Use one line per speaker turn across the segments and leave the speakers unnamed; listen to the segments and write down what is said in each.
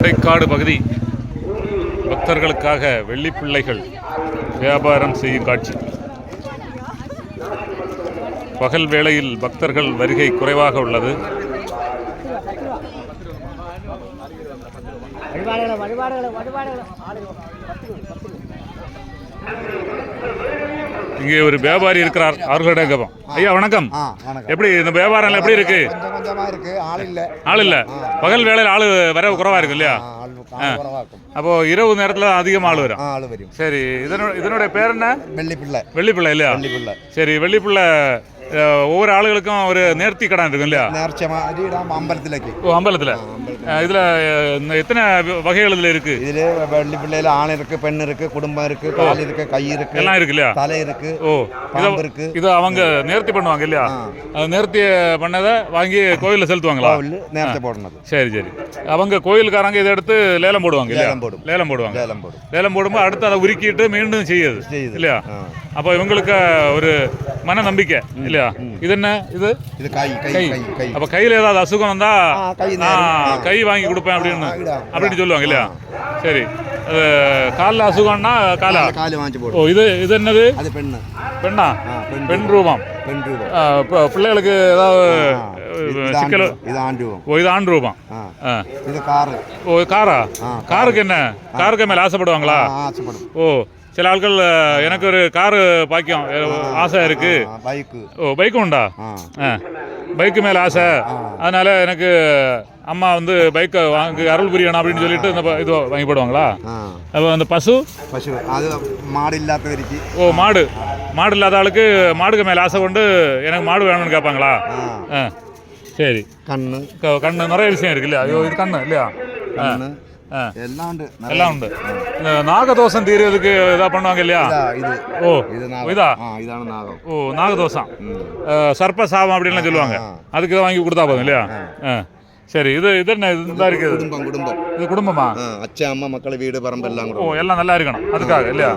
கொடைக்காடு பகுதி பக்தர்களுக்காக வெள்ளிப்பிள்ளைகள் வியாபாரம் செய்யும் காட்சி. பகல் வேளையில் பக்தர்கள் வருகை குறைவாக உள்ளது. இங்கே ஒரு வியாபாரி இருக்கிறார், அவர்களிடம் கேட்போம். ஐயா வணக்கம். எப்படி இந்த வியாபாரம் எப்படி இருக்கு? ஆள் இல்ல. பகல் வேளையில் ஆளு வர குறைவா இருக்கு இல்லையா? அப்போ இரவு நேரத்துல அதிகமா ஆள் வரும். சரி, இதனுடைய பேர் என்ன? வெள்ளிப்பிள்ளை இல்லையா? சரி, வெள்ளிப்பிள்ளை ஒவ்வொரு ஆளுகளுக்கும் ஒரு நேர்த்தி கடன் இருக்கும் இல்லையா? அம்பலத்துல இதுல எத்தனை வகைகள் இதுல இருக்கு?
இதுல வெள்ளி பிள்ளையில ஆண் இருக்கு, பெண் இருக்கு, குடும்பம் இருக்கு, கால் இருக்கு, கை இருக்கு, எல்லாம் இருக்கு இல்லையா? தலை இருக்கு. பாம்பு இருக்கு. இது
அவங்க நேர்த்தி பண்ணுவாங்க இல்லையா? நேர்த்தி பண்ணதை வாங்கி கோயில்ல செலுத்துவாங்களா?
நேர்த்தி போடணும்.
சரி சரி. அவங்க கோயிலுக்காரங்க இதை எடுத்து லேலம் போடுவாங்க. லேலம் போடுவாங்க. லேலம் போடும்போது அடுத்து அதை உருக்கிட்டு மீண்டும் செய்யுது இல்லையா? அப்போ இவங்களுக்கு ஒரு மன நம்பிக்கை இல்லையா? இது என்ன? இது கை. அப்ப கையில ஏதாவது அசுகம் வந்தா கை வாங்கி கொடுப்பேன் அப்படின்னு சொல்லுவாங்க இல்லையா? சரி, காலில் அசுகம்னா காலா வாங்கி போடு. ஓ, இது என்னது? பெண்ணா? பெண் ரூபம். பிள்ளைகளுக்கு ஏதாவது சிக்கல்? இது ஆண் ரூபம். ஓ, காரா? காருக்கு என்ன? காருக்கு மேல ஆசைப்படுவாங்களா? ஓ, சில ஆட்கள் எனக்கு ஒரு காரு பாக்கியம் ஆசை இருக்கு. ஓ, பைக்கும் உண்டா? பைக்கு மேல ஆசை, அதனால எனக்கு அம்மா வந்து பைக்கை வாங்கி அருள் புரியணும் அப்படின்னு சொல்லிட்டு இந்த இது வாங்கி போடுவாங்களா? அப்போ அந்த பசு
அது மாடு இல்லாதவருக்கு.
ஓ, மாடு இல்லாத ஆளுக்கு மாடுக்கு மேல ஆசை கொண்டு எனக்கு மாடு வேணும்னு கேட்பாங்களா? சரி. கண்ணு நிறைய விஷயம் இருக்கு இல்லையா? ஐயோ, இது கண்ணு இல்லையா? எல்லாம் உண்டு. இந்த நாகதோஷம் தீர்றதுக்கு இதா பண்ணுவாங்க இல்லையா? ஓ, இதா? ஓ, நாகதோஷம், சர்ப்ப சாபம் அப்படின்னு சொல்லுவாங்க. அதுக்கு இதை வாங்கி கொடுத்தா போதும் இல்லையா? சரி, இது என்ன இதா இருக்குது? இது குடும்பமா?
அச்சா, அம்மா, மக்கள், வீடு, பரம்பு எல்லாம்.
ஓ, எல்லாம் நல்லா இருக்கணும் அதுக்காக இல்லையா?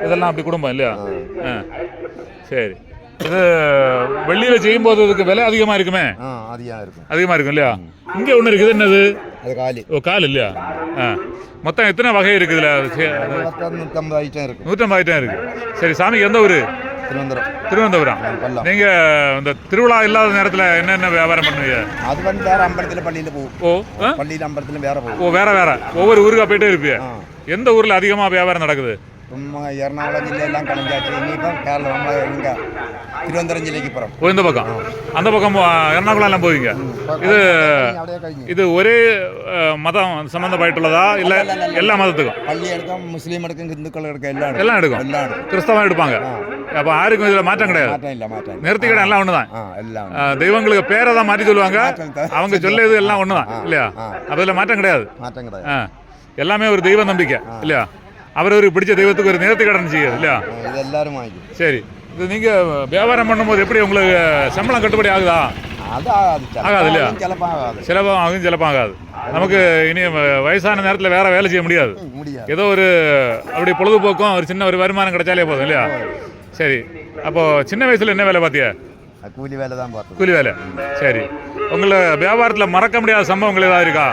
இதெல்லாம் அப்படி குடும்பம் இல்லையா? சரி. இது வெள்ளியில செய்யும் போது இதுக்கு விலை அதிகமா இருக்குமே? அதிகமா இருக்கும் இல்லையா? இங்க ஒண்ணு இருக்குது, என்னது? ஓ, கால் இல்லையா? மொத்தம் எத்தனை வகை இருக்கு இதுல?
150 ஐட்டம்
இருக்கு. சரி, சாமி எந்த ஊரு? திருவனந்தபுரம். நீங்க இந்த திருவிழா இல்லாத நேரத்துல என்னென்ன வியாபாரம் பண்ணுவீங்க?
அது வந்து வேற அம்பலத்துல பள்ளியில போகும். ஓ, பள்ளியில அம்பலத்துல வேற போகும்.
ஓ, வேற ஒவ்வொரு ஊருக்கா போயிட்டே இருப்பீங்க. எந்த ஊர்ல அதிகமா வியாபாரம் நடக்குது?
எர்ணாகுளம் ஜில்லையெல்லாம் கலைஞ்சாச்சு. இன்னைக்கு கேரளா நம்ம இங்க திருவனந்தபுரம் ஜில்லைக்கு போறோம்.
ஓ, இந்த பக்கம் அந்த பக்கம் எர்ணாகுளம் எல்லாம் போவீங்க. இது ஒரே மதம் சம்பந்தப்பட்டுள்ளதா இல்ல எல்லா மதத்துக்கும்?
பள்ளி எடுக்கும், முஸ்லீம் எடுக்கும், இந்துக்கள் எடுக்கும்,
எல்லாம் எடுக்கும். கிறிஸ்தவம் எடுப்பாங்க. அப்ப யாருக்கும் இதுல மாற்றம் கிடையாது. நேர்த்தி கடை எல்லாம் ஒண்ணுதான். தெய்வங்களுக்கு பேரை தான் மாற்றி சொல்லுவாங்க, அவங்க சொல்லியது எல்லாம் ஒண்ணுதான் இல்லையா? அப்ப இதுல மாற்றம் கிடையாது. எல்லாமே ஒரு தெய்வ நம்பிக்கை இல்லையா? அவரவருக்கு பிடிச்ச தெய்வத்துக்கு ஒரு நேர்த்தி கடன் செய்யுது இல்லையா? சரி, இது நீங்க வியாபாரம் பண்ணும்போது எப்படி உங்களுக்கு சம்பளம் கட்டுப்படி ஆகுதா? ஆகாது இல்லையா? சிலப்பம் ஆகும், சிலப்பம் ஆகாது. நமக்கு இனி வயசான நேரத்தில் வேற வேலை செய்ய முடியாது. ஏதோ ஒரு அப்படி பொழுதுபோக்கும் ஒரு சின்ன ஒரு வருமானம் கிடைச்சாலே போதும் இல்லையா? சரி, அப்போ சின்ன வயசுல என்ன வேலை பார்த்தியா?
கூலி வேலை தான் பார்த்தோம்.
கூலி வேலை. சரி, உங்களை வியாபாரத்தில் மறக்க முடியாத சம்பவங்கள் ஏதாவது இருக்கா?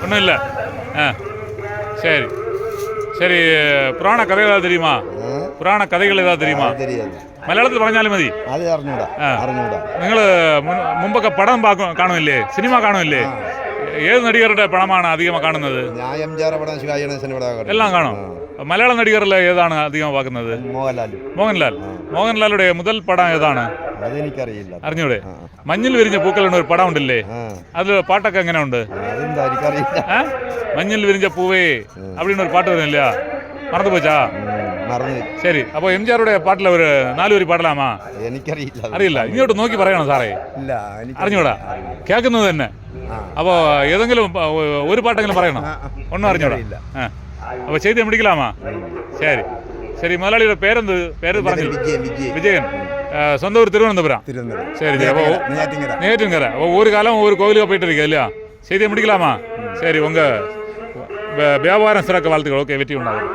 ஒன்றும் இல்லை. சரி சரி. புராண கதைகள் ஏதாவது தெரியுமா? புராண கதைகள் ஏதாவது தெரியுமா? മലയാളത്തിൽ പറഞ്ഞാലും മതി. നിങ്ങൾ മുമ്പൊക്കെ പടം കാണുമില്ലേ? സിനിമ കാണുമില്ലേ? ഏത് നടികരുടെ പടമാണ് അധികം കാണുന്നത്? എല്ലാം കാണും. മലയാള നടികരിൽ ഏതാണ് അധികം പാക്കുന്നത്? മോഹൻലാലുടെ മുതൽ പടം ഏതാണ്? അറിഞ്ഞൂടെ? മഞ്ഞിൽ വിരിഞ്ഞ പൂക്കളുടെ ഒരു പടം ഉണ്ടല്ലേ, അതിൽ പാട്ടൊക്കെ എങ്ങനെ ഉണ്ട്? മഞ്ഞിൽ വിരിഞ്ഞ പൂവേ அப்படின்னு ഒരു പാട്ട് വരുന്നില്ല, മറന്നു പോച്ചാ? சரி, அப்போ எம்ஜிஆருடைய பாட்டில் ஒரு 4 வரி பாடலாமா? അറിയില്ല. ഇങ്ങോട്ട് നോക്കി പറയണം സാറേ. അറിഞ്ഞൂടാ, കേൾക്കുന്നത് തന്നെ. அப்போ ஏதெങ്കിലും ஒரு பாட்டெങ്കിലും പറയണം. ஒன்றும் അറിഞ്ഞൂടാ. அப்போ செய்தி முடிக்கலாமா? சரி சரி. முதலாளியோட பேருந்து பேரு പറഞ്ഞു? விஜயன். சொந்த ஊர் திருவனந்தபுரம். சரி சரி. அப்போ நேற்றுங்கிற ஒவ்வொரு காலம் ஒவ்வொரு கோவிலுக்கு போயிட்டு இருக்கா இல்லையா? செய்தியை முடிக்கலாமா? சரி, உங்க வியாபாரம் சிறக்க வாழ்த்துக்கள். ஓகே, வெற்றி உண்டாகும்.